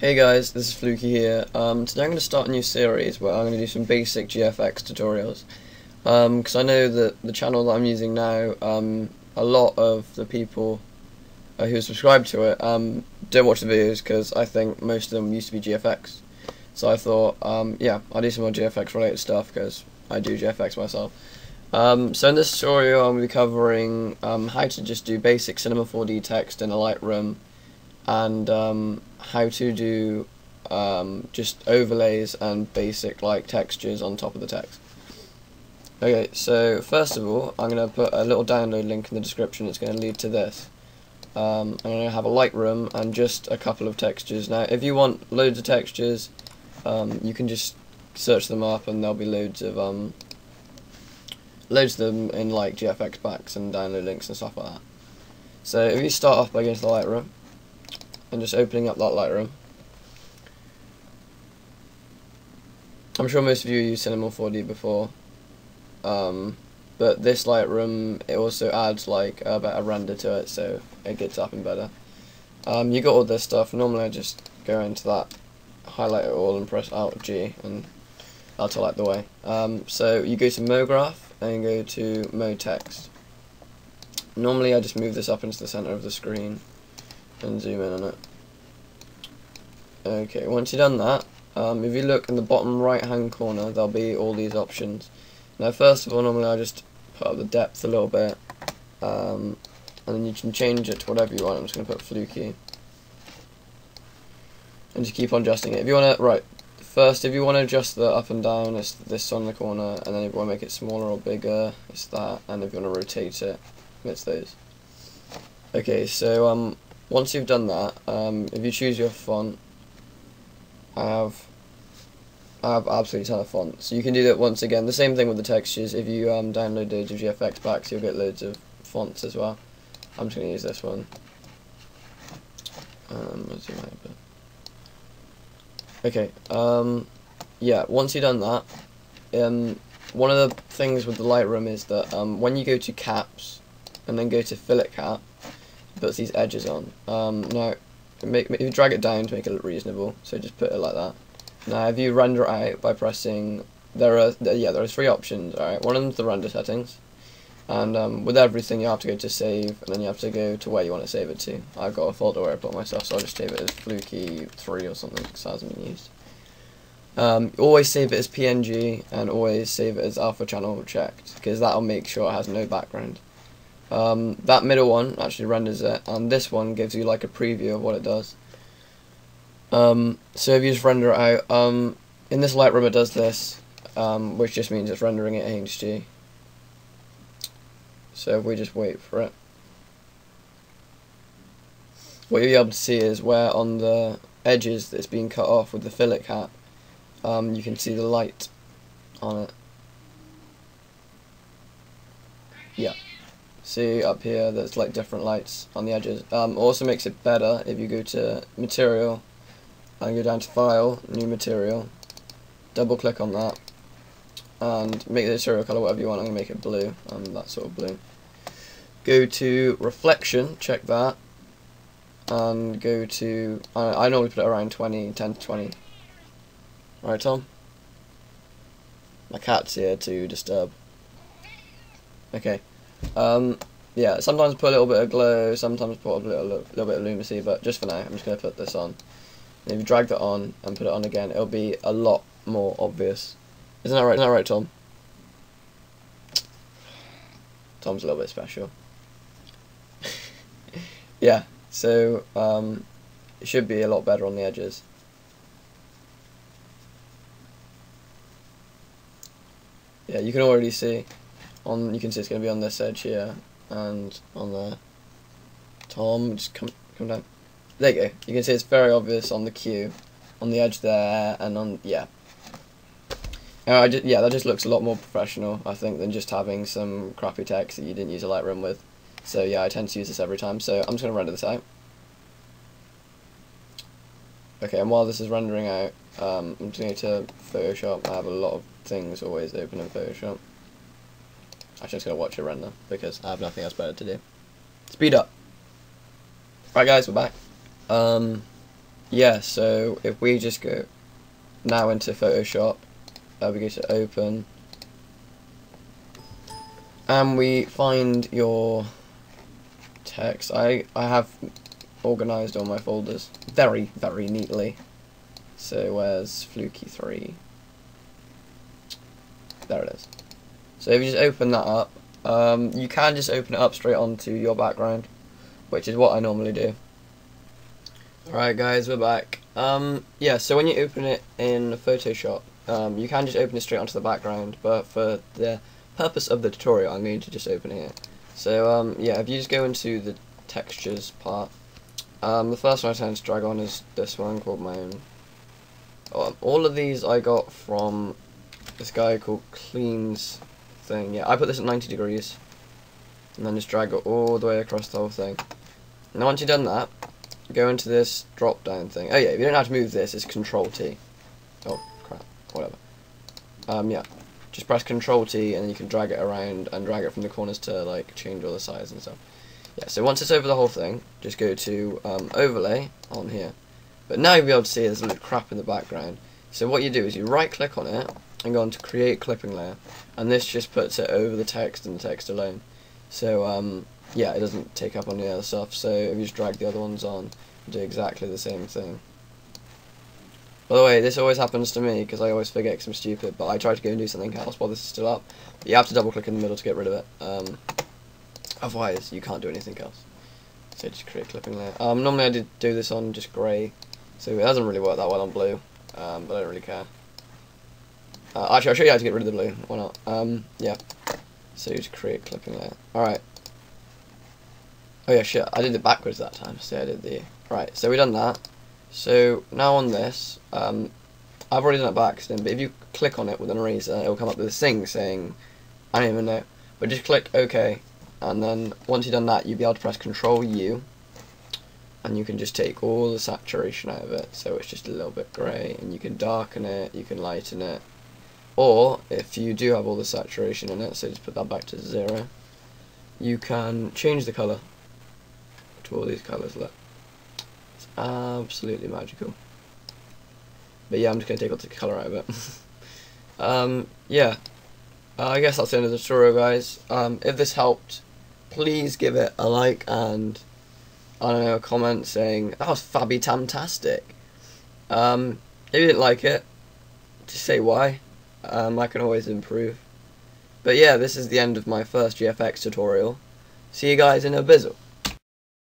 Hey guys, this is Fluky here. Today I'm going to start a new series where I'm going to do some basic GFX tutorials. Because I know that the channel that I'm using now, a lot of the people who subscribe to it don't watch the videos because I think most of them used to be GFX. So I thought, yeah, I'll do some more GFX related stuff because I do GFX myself. So in this tutorial I'm going to be covering how to just do basic Cinema 4D text in a Lightroom, and how to do just overlays and basic like textures on top of the text. Okay, so first of all I'm going to put a little download link in the description. It's going to lead to this. I'm going to have a Lightroom and just a couple of textures. Now if you want loads of textures, you can just search them up and there'll be loads of them in like GFX packs and download links and stuff like that. So if you start off by going to the Lightroom and just opening up that Lightroom. I'm sure most of you used Cinema 4D before, but this Lightroom, it also adds like a better render to it, so it gets up and better. You got all this stuff. Normally I just go into that, highlight it all and press Alt G and that'll light the way. So you go to MoGraph and go to Mode Text. Normally I just move this up into the center of the screen and zoom in on it. Okay, once you've done that, if you look in the bottom right hand corner, there'll be all these options. Now first of all, normally I just put up the depth a little bit, and then you can change it to whatever you want. I'm just going to put fluky and just keep on adjusting it. If you want to, right, first if you want to adjust the up and down, it's this on the corner, and then if you want to make it smaller or bigger, it's that, and if you want to rotate it, it's those. Okay, so once you've done that, if you choose your font, I have absolutely a ton of fonts. So you can do that once again. The same thing with the textures. If you download loads of GFX packs, you'll get loads of fonts as well. I'm just going to use this one. Let's zoom out a bit. Okay. Yeah. Once you've done that, one of the things with the Lightroom is that when you go to caps and then go to fillet cap, it puts these edges on. Now, if you drag it down to make it look reasonable, so just put it like that. Now if you render it out by pressing, there are three options. Alright, one of them's the render settings, and with everything you have to go to save, and then you have to go to where you want to save it to. I've got a folder where I put my stuff, so I'll just save it as Fluky 3 or something, because it hasn't been used. Always save it as PNG, and always save it as alpha channel checked, because that'll make sure it has no background. That middle one actually renders it, and this one gives you like a preview of what it does. So if you just render it out, in this Lightroom it does this, which just means it's rendering it HG. So if we just wait for it, what you'll be able to see is where on the edges that's being cut off with the fillet cap, you can see the light on it. Yeah. See up here, there's like different lights on the edges. Also makes it better if you go to Material and go down to File, New Material, double click on that, and make the material color whatever you want. I'm going to make it blue, that sort of blue. Go to Reflection, check that, and go to, I normally put it around 10 to 20. Right, Tom? My cat's here to disturb. Okay. Yeah, sometimes put a little bit of glow, sometimes put a little bit of luminosity, but just for now, I'm just going to put this on. And if you drag that on and put it on again, it'll be a lot more obvious. Isn't that right? Isn't that right, Tom? Tom's a little bit special. Yeah, so it should be a lot better on the edges. Yeah, you can already see. You can see it's going to be on this edge here and on there. Tom, just come down. There you go. You can see it's very obvious on the Q, on the edge there, and on yeah. Yeah, that just looks a lot more professional, I think, than just having some crappy text that you didn't use a Lightroom with. So yeah, I tend to use this every time. So I'm just going to render this out. Okay, and while this is rendering out, I'm just going to Photoshop. I have a lot of things always open in Photoshop. Actually, I'm just going to watch it render because I have nothing else better to do. Speed up. Right guys, we're back. yeah, so if we just go now into Photoshop, we go to open, and we find your text. I have organised all my folders very, very neatly. So where's Fluky 3? There it is. So if you just open that up, you can just open it up straight onto your background, which is what I normally do. Alright guys, we're back. Yeah, so when you open it in Photoshop, you can just open it straight onto the background, but for the purpose of the tutorial I'm going to just open it here. So yeah, if you just go into the textures part, the first one I tend to drag on is this one called my own. All of these I got from this guy called Clean's thing. Yeah, I put this at 90 degrees, and then just drag it all the way across the whole thing. Now once you've done that, go into this drop down thing. Oh yeah, if you don't know how to move this, it's Control T. Oh crap, whatever. Yeah, just press Control T and then you can drag it around and drag it from the corners to like change all the size and stuff. Yeah, so once it's over the whole thing, just go to overlay on here. But now you'll be able to see there's a little crap in the background. So what you do is you right click on it and go on to create clipping layer, and this just puts it over the text and the text alone. So yeah, it doesn't take up on the other stuff, so if you just drag the other ones on, do exactly the same thing. By the way, this always happens to me because I always forget because I'm stupid, but I try to go and do something else while this is still up. But you have to double click in the middle to get rid of it, otherwise you can't do anything else. So just create clipping layer. Normally I did do this on just grey, so it doesn't really work that well on blue, but I don't really care. Actually, I'll show you how to get rid of the blue, why not? Yeah, so just create clipping layer. Alright. Oh yeah, shit, I did it backwards that time, so I did the... Right, so we've done that. So, now on this, I've already done it by accident, but if you click on it with an eraser, it'll come up with this thing saying, I don't even know, but just click OK, and then once you've done that, you'll be able to press Control U, and you can just take all the saturation out of it, so it's just a little bit grey, and you can darken it, you can lighten it, or, if you do have all the saturation in it, so just put that back to 0, you can change the colour to all these colours, look. It's absolutely magical. But yeah, I'm just going to take all the colour out of it. Yeah, I guess that's the end of the tutorial, guys. If this helped, please give it a like and, I don't know, a comment saying, that was fabby-tamtastic. If you didn't like it, just say why. I can always improve. But yeah, this is the end of my first GFX tutorial. See you guys in a bizzle.